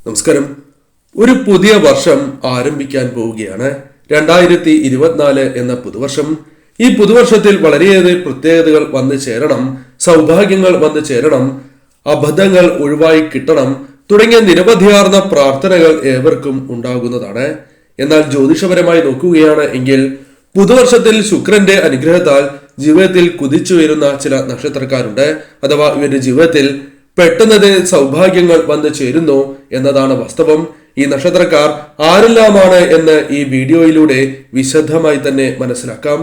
നമസ്കാരം. ഒരു പുതിയ വർഷം ആരംഭിക്കാൻ പോവുകയാണ്. 2024 എന്ന പുതുവർഷം. ഈ പുതുവർഷത്തിൽ വളരെയേറെ പ്രത്യേകതകൾ വന്നു ചേരണം, സൗഭാഗ്യങ്ങൾ വന്നു ചേരണം, അബദ്ധങ്ങൾ ഒഴിവായി കിട്ടണം തുടങ്ങിയ നിരവധിയാർന്ന പ്രാർത്ഥനകൾ ഏവർക്കും ഉണ്ടാകുന്നതാണ്. എന്നാൽ ജ്യോതിഷപരമായി നോക്കുകയാണ് എങ്കിൽ പുതുവർഷത്തിൽ ശുക്രന്റെ അനുഗ്രഹത്താൽ ജീവിതത്തിൽ കുതിച്ചു വരുന്ന ചില നക്ഷത്രക്കാരുണ്ട്. അഥവാ ഇവരുടെ ജീവിതത്തിൽ പെട്ടെന്ന് സൗഭാഗ്യങ്ങൾ വന്നു ചേരുന്നു എന്നതാണ് വാസ്തവം. ഈ നക്ഷത്രക്കാർ ആരെല്ലാമാണ് എന്ന് ഈ വീഡിയോയിലൂടെ വിശദമായി തന്നെ മനസ്സിലാക്കാം.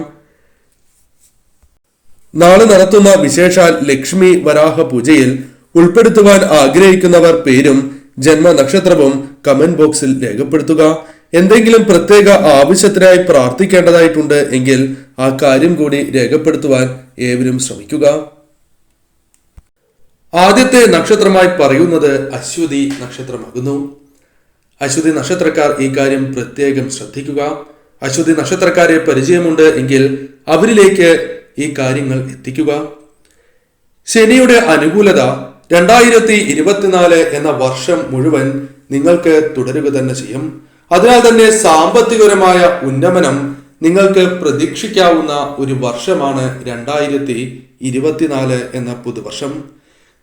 നാളെ നടത്തുന്ന വിശേഷാൽ ലക്ഷ്മി വരാഹ പൂജയിൽ ഉൾപ്പെടുത്തുവാൻ ആഗ്രഹിക്കുന്നവർ പേരും ജന്മനക്ഷത്രവും കമന്റ് ബോക്സിൽ രേഖപ്പെടുത്തുക. എന്തെങ്കിലും പ്രത്യേക ആവശ്യത്തിനായി പ്രാർത്ഥിക്കേണ്ടതായിട്ടുണ്ട് എങ്കിൽ ആ കാര്യം കൂടി രേഖപ്പെടുത്തുവാൻ ഏവരും ശ്രമിക്കുക. ആദ്യത്തെ നക്ഷത്രമായി പറയുന്നത് അശ്വതി നക്ഷത്രമാകുന്നു. അശ്വതി നക്ഷത്രക്കാർ ഈ കാര്യം പ്രത്യേകം ശ്രദ്ധിക്കുക. അശ്വതി നക്ഷത്രക്കാരെ പരിചയമുണ്ട് എങ്കിൽ അവരിലേക്ക് ഈ കാര്യങ്ങൾ എത്തിക്കുക. ശനിയുടെ അനുകൂലത 2024 എന്ന വർഷം മുഴുവൻ നിങ്ങൾക്ക് തുടരുക തന്നെ ചെയ്യും. അതിനാൽ തന്നെ സാമ്പത്തികപരമായ ഉന്നമനം നിങ്ങൾക്ക് പ്രതീക്ഷിക്കാവുന്ന ഒരു വർഷമാണ് 2024 എന്ന പുതുവർഷം.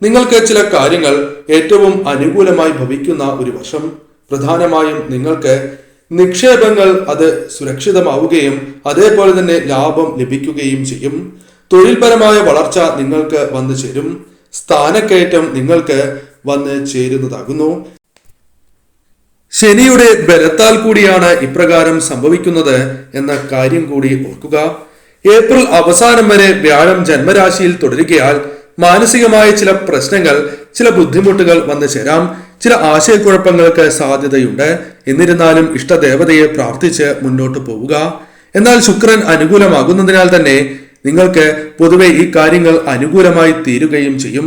നിങ്ങൾക്ക് ചില കാര്യങ്ങൾ ഏറ്റവും അനുകൂലമായി ഭവിക്കുന്ന ഒരു വർഷം. പ്രധാനമായും നിങ്ങൾക്ക് നിക്ഷേപങ്ങൾ അത് സുരക്ഷിതമാവുകയും അതേപോലെ തന്നെ ലാഭം ലഭിക്കുകയും ചെയ്യും. തൊഴിൽപരമായ വളർച്ച നിങ്ങൾക്ക് വന്നു ചേരും. സ്ഥാനക്കയറ്റം നിങ്ങൾക്ക് വന്ന് ചേരുന്നതാകുന്നു. ശനിയുടെ ബലത്താൽ കൂടിയാണ് ഇപ്രകാരം സംഭവിക്കുന്നത് എന്ന കാര്യം കൂടി ഓർക്കുക. ഏപ്രിൽ അവസാനം വരെ വ്യാഴം ജന്മരാശിയിൽ തുടരുകയാൽ മാനസികമായ ചില പ്രശ്നങ്ങൾ, ചില ബുദ്ധിമുട്ടുകൾ വന്നു ചേരാം. ചില ആശയക്കുഴപ്പങ്ങൾക്ക് സാധ്യതയുണ്ട്. എന്നിരുന്നാലും ഇഷ്ടദേവതയെ പ്രാർത്ഥിച്ച് മുന്നോട്ട് പോവുക. എന്നാൽ ശുക്രൻ അനുകൂലമാകുന്നതിനാൽ തന്നെ നിങ്ങൾക്ക് പൊതുവെ ഈ കാര്യങ്ങൾ അനുകൂലമായി തീരുകയും ചെയ്യും.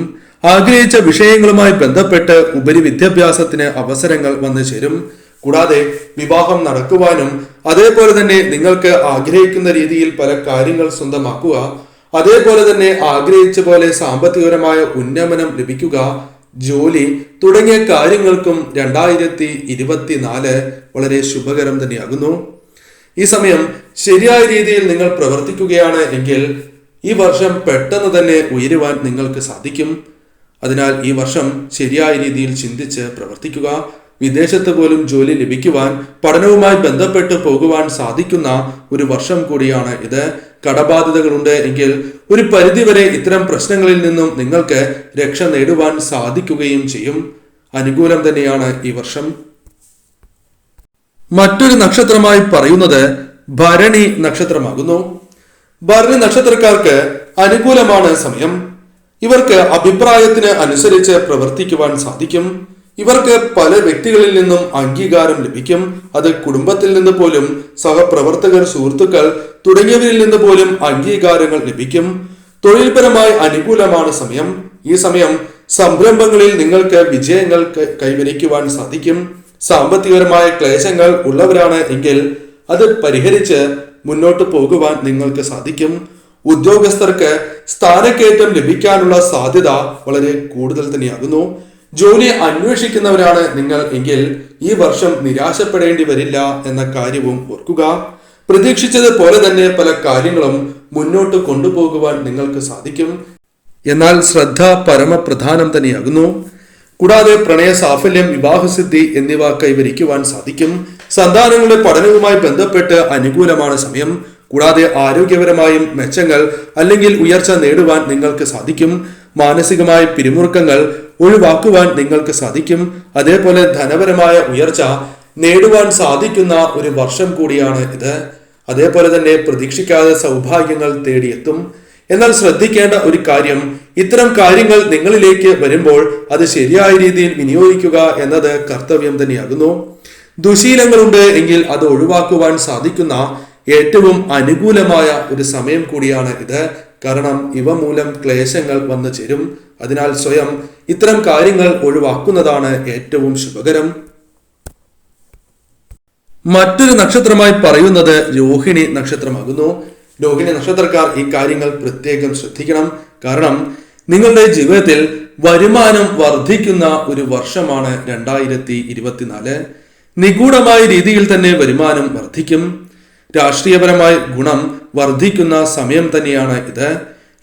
ആഗ്രഹിച്ച വിഷയങ്ങളുമായി ബന്ധപ്പെട്ട് ഉപരി വിദ്യാഭ്യാസത്തിന് അവസരങ്ങൾ വന്നു ചേരും. കൂടാതെ വിവാഹം നടക്കുവാനും അതേപോലെ തന്നെ നിങ്ങൾക്ക് ആഗ്രഹിക്കുന്ന രീതിയിൽ പല കാര്യങ്ങൾ സ്വന്തമാക്കുക, അതേപോലെ തന്നെ ആഗ്രഹിച്ച പോലെ സാമ്പത്തികപരമായ ഉന്നമനം ലഭിക്കുക, ജോലി തുടങ്ങിയ കാര്യങ്ങൾക്കും 2024 വളരെ ശുഭകരം തന്നെയാകുന്നു. ഈ സമയം ശരിയായ രീതിയിൽ നിങ്ങൾ പ്രവർത്തിക്കുകയാണ് എങ്കിൽ ഈ വർഷം പെട്ടെന്ന് തന്നെ ഉയരുവാൻ നിങ്ങൾക്ക് സാധിക്കും. അതിനാൽ ഈ വർഷം ശരിയായ രീതിയിൽ ചിന്തിച്ച് പ്രവർത്തിക്കുക. വിദേശത്ത് പോലും ജോലി ലഭിക്കുവാൻ, പഠനവുമായി ബന്ധപ്പെട്ട് പോകുവാൻ സാധിക്കുന്ന ഒരു വർഷം കൂടിയാണ് ഇത്. കടബാധ്യതകളുണ്ട് എങ്കിൽ ഒരു പരിധിവരെ ഇത്തരം പ്രശ്നങ്ങളിൽ നിന്നും നിങ്ങൾക്ക് രക്ഷ നേടുവാൻ സാധിക്കുകയും ചെയ്യും. അനുകൂലം തന്നെയാണ് ഈ വർഷം. മറ്റൊരു നക്ഷത്രമായി പറയുന്നത് ഭരണി നക്ഷത്രമാകുന്നു. ഭരണി നക്ഷത്രക്കാർക്ക് അനുകൂലമാണ് സമയം. ഇവർക്ക് അഭിപ്രായത്തിന് അനുസരിച്ച് പ്രവർത്തിക്കുവാൻ സാധിക്കും. ഇവർക്ക് പല വ്യക്തികളിൽ നിന്നും അംഗീകാരം ലഭിക്കും. അത് കുടുംബത്തിൽ നിന്ന് പോലും, സഹപ്രവർത്തകർ, സുഹൃത്തുക്കൾ തുടങ്ങിയവരിൽ നിന്ന് പോലും അംഗീകാരങ്ങൾ ലഭിക്കും. തൊഴിൽപരമായി അനുകൂലമാണ് സമയം. ഈ സമയം സംരംഭങ്ങളിൽ നിങ്ങൾക്ക് വിജയങ്ങൾ കൈവരിക്കുവാൻ സാധിക്കും. സാമ്പത്തികപരമായ ക്ലേശങ്ങൾ ഉള്ളവരാണ് എങ്കിൽ അത് പരിഹരിച്ച് മുന്നോട്ട് പോകുവാൻ നിങ്ങൾക്ക് സാധിക്കും. ഉദ്യോഗസ്ഥർക്ക് സ്ഥാനക്കയറ്റം ലഭിക്കാനുള്ള സാധ്യത വളരെ കൂടുതൽ തന്നെയാകുന്നു. ജോലി അന്വേഷിക്കുന്നവരാണ് നിങ്ങൾ എങ്കിൽ ഈ വർഷം നിരാശപ്പെടേണ്ടി വരില്ല എന്ന കാര്യവും ഓർക്കുക. പ്രതീക്ഷിച്ചത് പോലെ തന്നെ പല കാര്യങ്ങളും മുന്നോട്ട് കൊണ്ടുപോകുവാൻ നിങ്ങൾക്ക് സാധിക്കും. എന്നാൽ ശ്രദ്ധ പരമപ്രധാനം തന്നെയാകുന്നു. കൂടാതെ പ്രണയ സാഫല്യം, വിവാഹസിദ്ധി എന്നിവ കൈവരിക്കുവാൻ സാധിക്കും. സന്താനങ്ങളുടെ പഠനവുമായി ബന്ധപ്പെട്ട് അനുകൂലമാണ് സമയം. കൂടാതെ ആരോഗ്യപരമായും മെച്ചങ്ങൾ അല്ലെങ്കിൽ ഉയർച്ച നേടുവാൻ നിങ്ങൾക്ക് സാധിക്കും. മാനസികമായ പിരിമുറുക്കങ്ങൾ ഒഴിവാക്കുവാൻ നിങ്ങൾക്ക് സാധിക്കും. അതേപോലെ ധനപരമായ ഉയർച്ച നേടുവാൻ സാധിക്കുന്ന ഒരു വർഷം കൂടിയാണ് ഇത്. അതേപോലെ തന്നെ പ്രതീക്ഷിക്കാതെ സൗഭാഗ്യങ്ങൾ തേടിയെത്തും. എന്നാൽ ശ്രദ്ധിക്കേണ്ട ഒരു കാര്യം, ഇത്തരം കാര്യങ്ങൾ നിങ്ങളിലേക്ക് വരുമ്പോൾ അത് ശരിയായ രീതിയിൽ വിനിയോഗിക്കുക എന്നത് കർത്തവ്യം തന്നെയാകുന്നു. ദുശീലങ്ങളുണ്ട് എങ്കിൽ അത് ഒഴിവാക്കുവാൻ സാധിക്കുന്ന ഏറ്റവും അനുകൂലമായ ഒരു സമയം കൂടിയാണ് ഇത്. കാരണം ഇവ മൂലം ക്ലേശങ്ങൾ വന്നു ചേരും. അതിനാൽ സ്വയം ഇത്തരം കാര്യങ്ങൾ ഒഴിവാക്കുന്നതാണ് ഏറ്റവും ശുഭകരം. മറ്റൊരു നക്ഷത്രമായി പറയുന്നത് രോഹിണി നക്ഷത്രമാകുന്നു. രോഹിണി നക്ഷത്രക്കാർ ഈ കാര്യങ്ങൾ പ്രത്യേകം ശ്രദ്ധിക്കണം. കാരണം നിങ്ങളുടെ ജീവിതത്തിൽ വരുമാനം വർദ്ധിക്കുന്ന ഒരു വർഷമാണ് 2024. നിഗൂഢമായ രീതിയിൽ തന്നെ വരുമാനം വർദ്ധിക്കും. രാഷ്ട്രീയപരമായ ഗുണം വർദ്ധിക്കുന്ന സമയം തന്നെയാണ് ഇത്.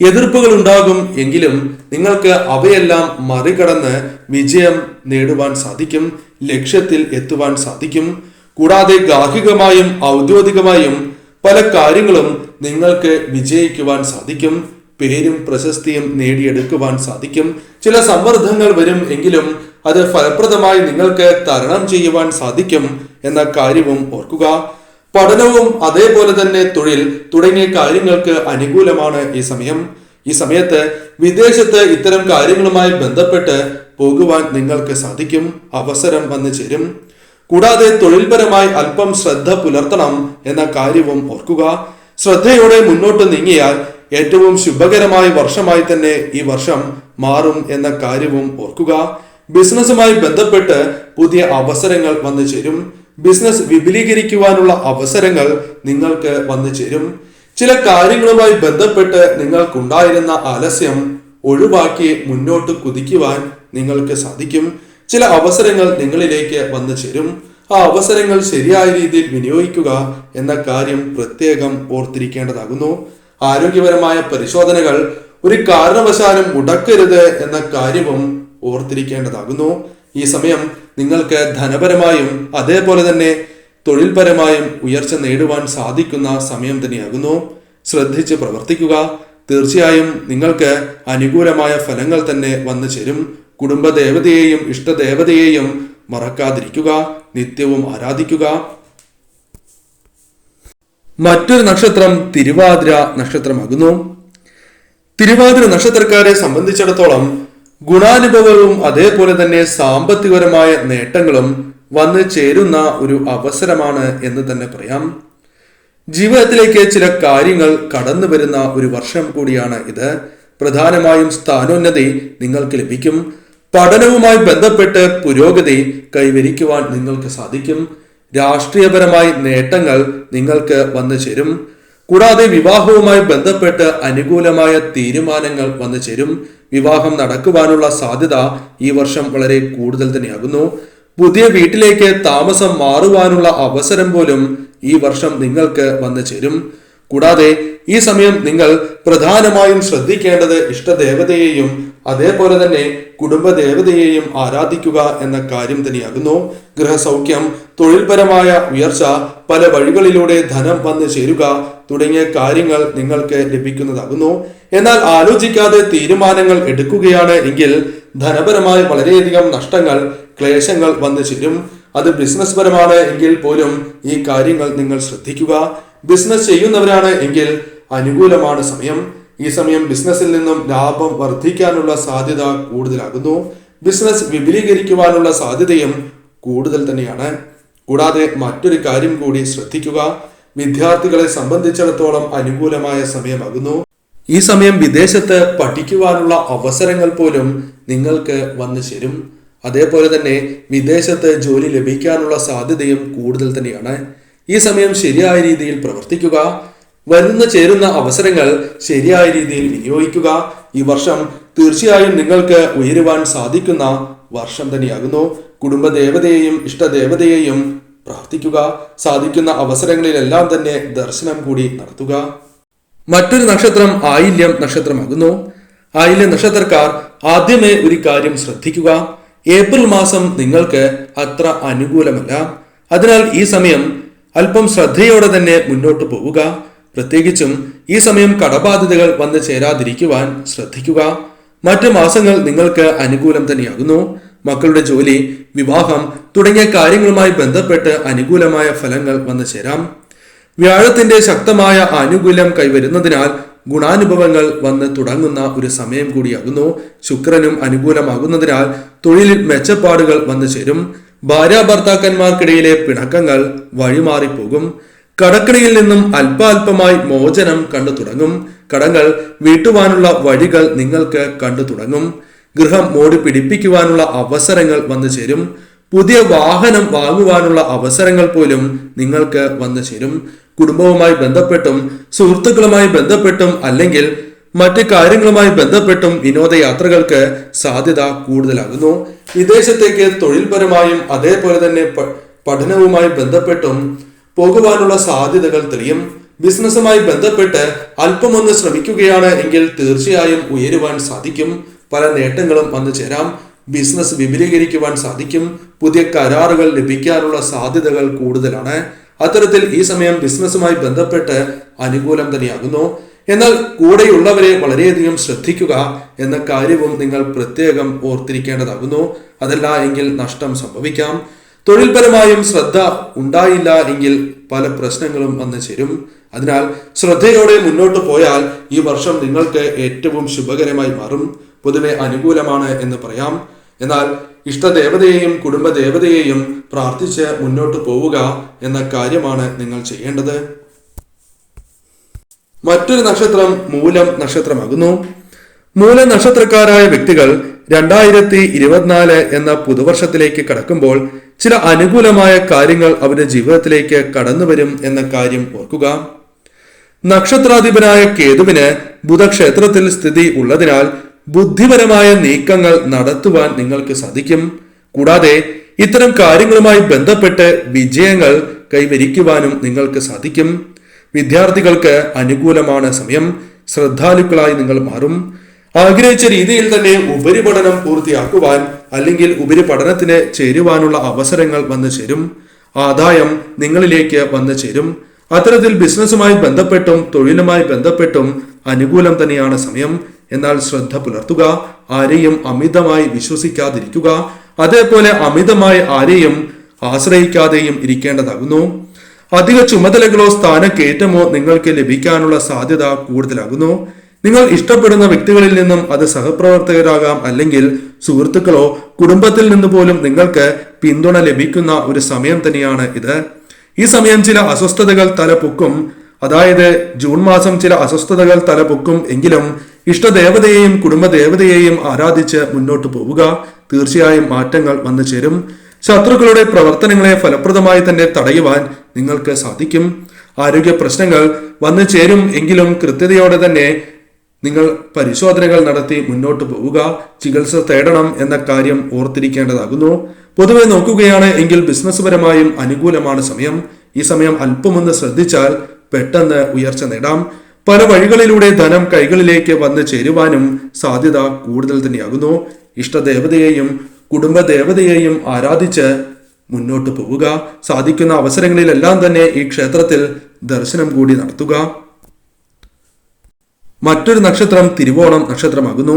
എതിർപ്പുകൾ ഉണ്ടാകും എങ്കിലും നിങ്ങൾക്ക് അവയെല്ലാം മറികടന്ന് വിജയം നേടുവാൻ സാധിക്കും, ലക്ഷ്യത്തിൽ എത്തുവാൻ സാധിക്കും. കൂടാതെ ഗാർഹികമായും ഔദ്യോഗികമായും പല കാര്യങ്ങളും നിങ്ങൾക്ക് വിജയിക്കുവാൻ സാധിക്കും. പേരും പ്രശസ്തിയും നേടിയെടുക്കുവാൻ സാധിക്കും. ചില സമ്മർദ്ദങ്ങൾ വരും എങ്കിലും അത് ഫലപ്രദമായി നിങ്ങൾക്ക് തരണം ചെയ്യുവാൻ സാധിക്കും എന്ന കാര്യവും ഓർക്കുക. പഠനവും അതേപോലെ തന്നെ തൊഴിൽ തുടങ്ങിയ കാര്യങ്ങൾക്ക് അനുകൂലമാണ് ഈ സമയം. ഈ സമയത്ത് വിദേശത്ത് ഇത്തരം കാര്യങ്ങളുമായി ബന്ധപ്പെട്ട് പോകുവാൻ നിങ്ങൾക്ക് സാധിക്കും. അവസരം വന്നു ചേരും. കൂടാതെ തൊഴിൽപരമായി അല്പം ശ്രദ്ധ പുലർത്തണം എന്ന കാര്യവും ഓർക്കുക. ശ്രദ്ധയോടെ മുന്നോട്ട് നീങ്ങിയാൽ ഏറ്റവും ശുഭകരമായ വർഷമായി തന്നെ ഈ വർഷം മാറും എന്ന കാര്യവും ഓർക്കുക. ബിസിനസ്സുമായി ബന്ധപ്പെട്ട് പുതിയ അവസരങ്ങൾ വന്നു ചേരും. ബിസിനസ് വിപുലീകരിക്കുവാനുള്ള അവസരങ്ങൾ നിങ്ങൾക്ക് വന്നു ചേരും. ചില കാര്യങ്ങളുമായി ബന്ധപ്പെട്ട് നിങ്ങൾക്കുണ്ടായിരുന്ന ആലസ്യം ഒഴിവാക്കി മുന്നോട്ട് കുതിക്കുവാൻ നിങ്ങൾക്ക് സാധിക്കും. ചില അവസരങ്ങൾ നിങ്ങളിലേക്ക് വന്നു ചേരും. ആ അവസരങ്ങൾ ശരിയായ രീതിയിൽ വിനിയോഗിക്കുക എന്ന കാര്യം പ്രത്യേകം ഓർത്തിരിക്കേണ്ടതാകുന്നു. ആരോഗ്യപരമായ പരിശോധനകൾ ഒരു കാരണവശാലും മുടക്കരുത് എന്ന കാര്യവും ഓർത്തിരിക്കേണ്ടതാകുന്നു. ഈ സമയം നിങ്ങൾക്ക് ധനപരമായും അതേപോലെ തന്നെ തൊഴിൽപരമായും ഉയർച്ച നേടുവാൻ സാധിക്കുന്ന സമയം തന്നെയാകുന്നു. ശ്രദ്ധിച്ച് പ്രവർത്തിക്കുക. തീർച്ചയായും നിങ്ങൾക്ക് അനുകൂലമായ ഫലങ്ങൾ തന്നെ വന്നു ചേരും. കുടുംബദേവതയെയും ഇഷ്ടദേവതയെയും മറക്കാതിരിക്കുക. നിത്യവും ആരാധിക്കുക. മറ്റൊരു നക്ഷത്രം തിരുവാതിര നക്ഷത്രമാകുന്നു. തിരുവാതിര നക്ഷത്രക്കാരെ സംബന്ധിച്ചിടത്തോളം ഗുണാനുഭവവും അതേപോലെ തന്നെ സാമ്പത്തികപരമായ നേട്ടങ്ങളും വന്നു ചേരുന്ന ഒരു അവസരമാണ് എന്ന് തന്നെ പറയാം. ജീവിതത്തിലേക്ക് ചില കാര്യങ്ങൾ കടന്നു വരുന്ന ഒരു വർഷം കൂടിയാണ് ഇത്. പ്രധാനമായും സ്ഥാനോന്നതി നിങ്ങൾക്ക് ലഭിക്കും. പഠനവുമായി ബന്ധപ്പെട്ട് പുരോഗതി കൈവരിക്കുവാൻ നിങ്ങൾക്ക് സാധിക്കും. രാഷ്ട്രീയപരമായ നേട്ടങ്ങൾ നിങ്ങൾക്ക് വന്നു ചേരും. കൂടാതെ വിവാഹവുമായി ബന്ധപ്പെട്ട് അനുകൂലമായ തീരുമാനങ്ങൾ വന്നു ചേരും. വിവാഹം നടക്കുവാനുള്ള സാധ്യത ഈ വർഷം വളരെ കൂടുതൽ തന്നെയാകുന്നു. പുതിയ വീട്ടിലേക്ക് താമസം മാറുവാനുള്ള അവസരം പോലും ഈ വർഷം നിങ്ങൾക്ക് വന്നു ചേരും. കൂടാതെ ഈ സമയം നിങ്ങൾ പ്രധാനമായും ശ്രദ്ധിക്കേണ്ടത് ഇഷ്ടദേവതയെയും അതേപോലെ തന്നെ കുടുംബദേവതയെയും ആരാധിക്കുക എന്ന കാര്യം തന്നെയാകുന്നു. ഗൃഹസൗഖ്യം, തൊഴിൽപരമായ ഉയർച്ച, പല വഴികളിലൂടെ ധനം വന്നു ചേരുക തുടങ്ങിയ കാര്യങ്ങൾ നിങ്ങൾക്ക് ലഭിക്കുന്നതാകുന്നു. എന്നാൽ ആലോചിക്കാതെ തീരുമാനങ്ങൾ എടുക്കുകയാണ് എങ്കിൽ ധനപരമായി വളരെയധികം നഷ്ടങ്ങൾ, ക്ലേശങ്ങൾ വന്നു ചേരും. അത് ബിസിനസ് പരമാണ് എങ്കിൽ പോലും ഈ കാര്യങ്ങൾ നിങ്ങൾ ശ്രദ്ധിക്കുക. ബിസിനസ് ചെയ്യുന്നവരാണ് എങ്കിൽ അനുകൂലമാണ് സമയം. ഈ സമയം ബിസിനസ്സിൽ നിന്നും ലാഭം വർദ്ധിക്കാനുള്ള സാധ്യത കൂടുതലാകുന്നു. ബിസിനസ് വിപുലീകരിക്കുവാനുള്ള സാധ്യതയും കൂടുതൽ തന്നെയാണ്. കൂടാതെ മറ്റൊരു കാര്യം കൂടി ശ്രദ്ധിക്കുക. വിദ്യാർത്ഥികളെ സംബന്ധിച്ചിടത്തോളം അനുകൂലമായ സമയമാകുന്നു. ഈ സമയം വിദേശത്ത് പഠിക്കുവാനുള്ള അവസരങ്ങൾ പോലും നിങ്ങൾക്ക് വന്നു ചേരും. അതേപോലെ തന്നെ വിദേശത്ത് ജോലി ലഭിക്കാനുള്ള സാധ്യതയും കൂടുതൽ തന്നെയാണ്. ഈ സമയം ശരിയായ രീതിയിൽ പ്രവർത്തിക്കുക. വരുന്ന ചേരുന്ന അവസരങ്ങൾ ശരിയായ രീതിയിൽ വിനിയോഗിക്കുക. ഈ വർഷം തീർച്ചയായും നിങ്ങൾക്ക് ഉയരുവാൻ സാധിക്കുന്ന വർഷം തന്നെയാകുന്നു. കുടുംബദേവതയെയും ഇഷ്ടദേവതയെയും പ്രാർത്ഥിക്കുക. സാധിക്കുന്ന അവസരങ്ങളിലെല്ലാം തന്നെ ദർശനം കൂടി നടത്തുക. മറ്റൊരു നക്ഷത്രം ആയില്യം നക്ഷത്രമാകുന്നു. ആയില്യം നക്ഷത്രക്കാർ ആദ്യമേ ഒരു കാര്യം ശ്രദ്ധിക്കുക. ഏപ്രിൽ മാസം നിങ്ങൾക്ക് അത്ര അനുകൂലമല്ല. അതിനാൽ ഈ സമയം അല്പം ശ്രദ്ധയോടെ തന്നെ മുന്നോട്ട് പോവുക. പ്രത്യേകിച്ചും ഈ സമയം കടബാധ്യതകൾ വന്നു ചേരാതിരിക്കുവാൻ ശ്രദ്ധിക്കുക. മറ്റു മാസങ്ങൾ നിങ്ങൾക്ക് അനുകൂലം തന്നെയാകുന്നു. മക്കളുടെ ജോലി, വിവാഹം തുടങ്ങിയ കാര്യങ്ങളുമായി ബന്ധപ്പെട്ട് അനുകൂലമായ ഫലങ്ങൾ വന്നു ചേരാം. വ്യാഴത്തിന്റെ ശക്തമായ ആനുകൂല്യം കൈവരുന്നതിനാൽ ഗുണാനുഭവങ്ങൾ വന്ന് തുടങ്ങുന്ന ഒരു സമയം കൂടിയാകുന്നു. ശുക്രനും അനുകൂലമാകുന്നതിനാൽ തൊഴിലിൽ മെച്ചപ്പാടുകൾ വന്നു ചേരും. ഭാര്യ ഭർത്താക്കന്മാർക്കിടയിലെ പിണക്കങ്ങൾ വഴിമാറിപ്പോകും. കടക്കണിയിൽ നിന്നും അല്പാൽപമായി മോചനം കണ്ടു തുടങ്ങും. കടങ്ങൾ വീട്ടുവാനുള്ള വഴികൾ നിങ്ങൾക്ക് കണ്ടു തുടങ്ങും. ഗൃഹം മോടി പിടിപ്പിക്കുവാനുള്ള അവസരങ്ങൾ വന്നു ചേരും. പുതിയ വാഹനം വാങ്ങുവാനുള്ള അവസരങ്ങൾ പോലും നിങ്ങൾക്ക് വന്നു ചേരും. കുടുംബവുമായി ബന്ധപ്പെട്ടും സുഹൃത്തുക്കളുമായി ബന്ധപ്പെട്ടും അല്ലെങ്കിൽ മറ്റ് കാര്യങ്ങളുമായി ബന്ധപ്പെട്ടും വിനോദയാത്രകൾക്ക് സാധ്യത കൂടുതലാകുന്നു. വിദേശത്തേക്ക് തൊഴിൽപരമായും അതേപോലെ തന്നെ പഠനവുമായി ബന്ധപ്പെട്ടും പോകുവാനുള്ള സാധ്യതകൾ തെളിയും. ബിസിനസ്സുമായി ബന്ധപ്പെട്ട് അല്പമൊന്ന് ശ്രമിക്കുകയാണ് എങ്കിൽ തീർച്ചയായും ഉയരുവാൻ സാധിക്കും. പല നേട്ടങ്ങളും വന്നു ചേരാം. ബിസിനസ് വിപുലീകരിക്കുവാൻ സാധിക്കും. പുതിയ കരാറുകൾ ലഭിക്കാനുള്ള സാധ്യതകൾ കൂടുതലാണ്. അത്തരത്തിൽ ഈ സമയം ബിസിനസ്സുമായി ബന്ധപ്പെട്ട് അനുകൂലം തന്നെയാകുന്നു. എന്നാൽ കൂടെയുള്ളവരെ വളരെയധികം ശ്രദ്ധിക്കുക എന്ന കാര്യവും നിങ്ങൾ പ്രത്യേകം ഓർത്തിരിക്കേണ്ടതാകുന്നു. അതല്ല എങ്കിൽ നഷ്ടം സംഭവിക്കാം. തൊഴിൽപരമായും ശ്രദ്ധ ഉണ്ടായില്ല എങ്കിൽ പല പ്രശ്നങ്ങളും വന്നു ചേരും. അതിനാൽ ശ്രദ്ധയോടെ മുന്നോട്ട് പോയാൽ ഈ വർഷം നിങ്ങൾക്ക് ഏറ്റവും ശുഭകരമായി മാറും. പൊതുവെ അനുകൂലമാണ് എന്ന് പറയാം. എന്നാൽ ഇഷ്ടദേവതയെയും കുടുംബദേവതയെയും പ്രാർത്ഥിച്ച് മുന്നോട്ട് പോവുക എന്ന കാര്യമാണ് നിങ്ങൾ ചെയ്യേണ്ടത്. മറ്റൊരു നക്ഷത്രം മൂലം നക്ഷത്രമാകുന്നു. മൂലം നക്ഷത്രക്കാരായ വ്യക്തികൾ 2024 എന്ന പുതുവർഷത്തിലേക്ക് കടക്കുമ്പോൾ ചില അനുകൂലമായ കാര്യങ്ങൾ അവരുടെ ജീവിതത്തിലേക്ക് കടന്നുവരും എന്ന കാര്യം ഓർക്കുക. നക്ഷത്രാധിപനായ കേതുവിന് ബുധക്ഷേത്രത്തിൽ സ്ഥിതി ഉള്ളതിനാൽ ബുദ്ധിപരമായ നീക്കങ്ങൾ നടത്തുവാൻ നിങ്ങൾക്ക് സാധിക്കും. കൂടാതെ ഇത്തരം കാര്യങ്ങളുമായി ബന്ധപ്പെട്ട് വിജയങ്ങൾ കൈവരിക്കുവാനും നിങ്ങൾക്ക് സാധിക്കും. വിദ്യാർത്ഥികൾക്ക് അനുകൂലമാണ് സമയം. ശ്രദ്ധാലുക്കളായി നിങ്ങൾ മാറും. ആഗ്രഹിച്ച രീതിയിൽ തന്നെ ഉപരിപഠനം പൂർത്തിയാക്കുവാൻ അല്ലെങ്കിൽ ഉപരിപഠനത്തിന് ചേരുവാനുള്ള അവസരങ്ങൾ വന്നു ചേരും. ആദായം നിങ്ങളിലേക്ക് വന്നു ചേരും. അത്തരത്തിൽ ബിസിനസ്സുമായി ബന്ധപ്പെട്ടും തൊഴിലുമായി ബന്ധപ്പെട്ടും അനുകൂലം തന്നെയാണ് സമയം. എന്നാൽ ശ്രദ്ധ പുലർത്തുക. ആരെയും അമിതമായി വിശ്വസിക്കാതിരിക്കുക. അതേപോലെ അമിതമായി ആരെയും ആശ്രയിക്കാതെയും ഇരിക്കേണ്ടതാകുന്നു. അധിക ചുമതലകളോ സ്ഥാനക്കയറ്റമോ നിങ്ങൾക്ക് ലഭിക്കാനുള്ള സാധ്യത കൂടുതലാകുന്നു. നിങ്ങൾ ഇഷ്ടപ്പെടുന്ന വ്യക്തികളിൽ നിന്നും അത് സഹപ്രവർത്തകരാകാം, അല്ലെങ്കിൽ സുഹൃത്തുക്കളോ കുടുംബത്തിൽ നിന്ന് പോലും നിങ്ങൾക്ക് പിന്തുണ ലഭിക്കുന്ന ഒരു സമയം തന്നെയാണ് ഇത്. ഈ സമയം ചില അസ്വസ്ഥതകൾ തലപൊക്കും. അതായത് ജൂൺ മാസം ചില അസ്വസ്ഥതകൾ തലപൊക്കും എങ്കിലും ഇഷ്ടദേവതയെയും കുടുംബദേവതയെയും ആരാധിച്ച് മുന്നോട്ട് പോവുക. തീർച്ചയായും മാറ്റങ്ങൾ വന്നു ചേരും. ശത്രുക്കളുടെ പ്രവർത്തനങ്ങളെ ഫലപ്രദമായി തന്നെ തടയുവാൻ നിങ്ങൾക്ക് സാധിക്കും. ആരോഗ്യ പ്രശ്നങ്ങൾ വന്നു ചേരും എങ്കിലും കൃത്യതയോടെ തന്നെ നിങ്ങൾ പരിശോധനകൾ നടത്തി മുന്നോട്ട് പോവുക. ചികിത്സ തേടണം എന്ന കാര്യം ഓർത്തിരിക്കേണ്ടതാകുന്നു. പൊതുവെ നോക്കുകയാണ് എങ്കിൽ ബിസിനസ് പരമായും അനുകൂലമാണ് സമയം. ഈ സമയം അല്പമൊന്ന് ശ്രദ്ധിച്ചാൽ പെട്ടെന്ന് ഉയർച്ച നേടാം. പല വഴികളിലൂടെ ധനം കൈകളിലേക്ക് വന്നു ചേരുവാനും സാധ്യത കൂടുതൽ തന്നെയാകുന്നു. ഇഷ്ടദേവതയെയും കുടുംബദേവതയെയും ആരാധിച്ച് മുന്നോട്ട് പോവുക. സാധിക്കുന്ന അവസരങ്ങളിലെല്ലാം തന്നെ ഈ ക്ഷേത്രത്തിൽ ദർശനം കൂടി നടത്തുക. മറ്റൊരു നക്ഷത്രം തിരുവോണം നക്ഷത്രമാകുന്നു.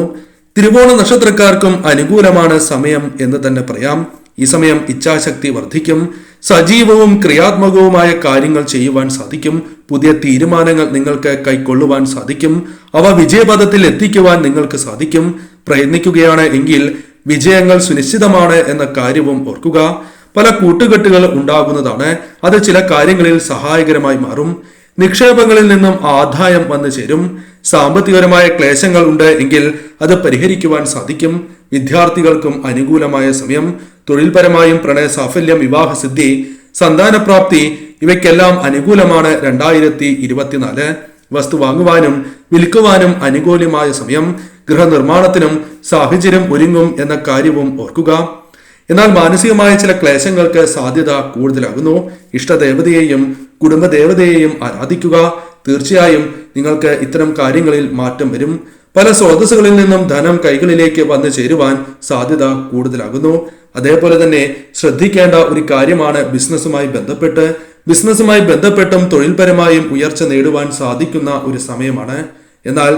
തിരുവോണ നക്ഷത്രക്കാർക്കും അനുകൂലമാണ് സമയം എന്ന് തന്നെ പറയാം. ഈ സമയം ഇച്ഛാശക്തി വർദ്ധിക്കും. സജീവവും ക്രിയാത്മകവുമായ കാര്യങ്ങൾ ചെയ്യുവാൻ സാധിക്കും. പുതിയ തീരുമാനങ്ങൾ നിങ്ങൾക്ക് കൈക്കൊള്ളുവാൻ സാധിക്കും. അവ വിജയപഥത്തിൽ എത്തിക്കുവാൻ നിങ്ങൾക്ക് സാധിക്കും. പ്രയത്നിക്കുകയാണ് എങ്കിൽ വിജയങ്ങൾ സുനിശ്ചിതമാണ് എന്ന കാര്യവും ഓർക്കുക. പല കൂട്ടുകെട്ടുകൾ ഉണ്ടാകുന്നതാണ്. അത് ചില കാര്യങ്ങളിൽ സഹായകരമായി മാറും. നിക്ഷേപങ്ങളിൽ നിന്നും ആദായം വന്നു ചേരും. സാമ്പത്തികപരമായ ക്ലേശങ്ങൾ ഉണ്ട് എങ്കിൽ അത് പരിഹരിക്കുവാൻ സാധിക്കും. വിദ്യാർത്ഥികൾക്കും അനുകൂലമായ സമയം. തൊഴിൽപരമായും പ്രണയ സാഫല്യം, വിവാഹസിദ്ധി, സന്താനപ്രാപ്തി ഇവയ്ക്കെല്ലാം അനുകൂലമാണ് 2024. വസ്തു വാങ്ങുവാനും വിൽക്കുവാനും അനുകൂലമായ സമയം. ഗൃഹനിർമ്മാണത്തിനും സാഹചര്യം ഒരുങ്ങും എന്ന കാര്യവും ഓർക്കുക. എന്നാൽ മാനസികമായ ചില ക്ലേശങ്ങൾക്ക് സാധ്യത കൂടുതലാകുന്നു. ഇഷ്ടദേവതയെയും കുടുംബദേവതയെയും ആരാധിക്കുക. തീർച്ചയായും നിങ്ങൾക്ക് ഇത്തരം കാര്യങ്ങളിൽ മാറ്റം വരും. പല സ്രോതസ്സുകളിൽ നിന്നും ധനം കൈകളിലേക്ക് വന്നു ചേരുവാൻ സാധ്യത കൂടുതലാകുന്നു. അതേപോലെ തന്നെ ശ്രദ്ധിക്കേണ്ട ഒരു കാര്യമാണ് ബിസിനസ്സുമായി ബന്ധപ്പെട്ടും തൊഴിൽപരമായും ഉയർച്ച നേടുവാൻ സാധിക്കുന്ന ഒരു സമയമാണ്. എന്നാൽ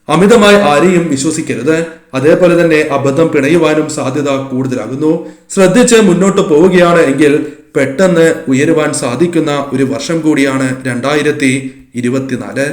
അമിതമായി ആരെയും വിശ്വസിക്കരുത്. അതേപോലെ തന്നെ അബദ്ധം പിണയുവാനും സാധ്യത കൂടുതലാകുന്നു. ശ്രദ്ധിച്ച് മുന്നോട്ട് പോവുകയാണ് എങ്കിൽ പെട്ടെന്ന് ഉയരുവാൻ സാധിക്കുന്ന ഒരു വർഷം കൂടിയാണ് 2024.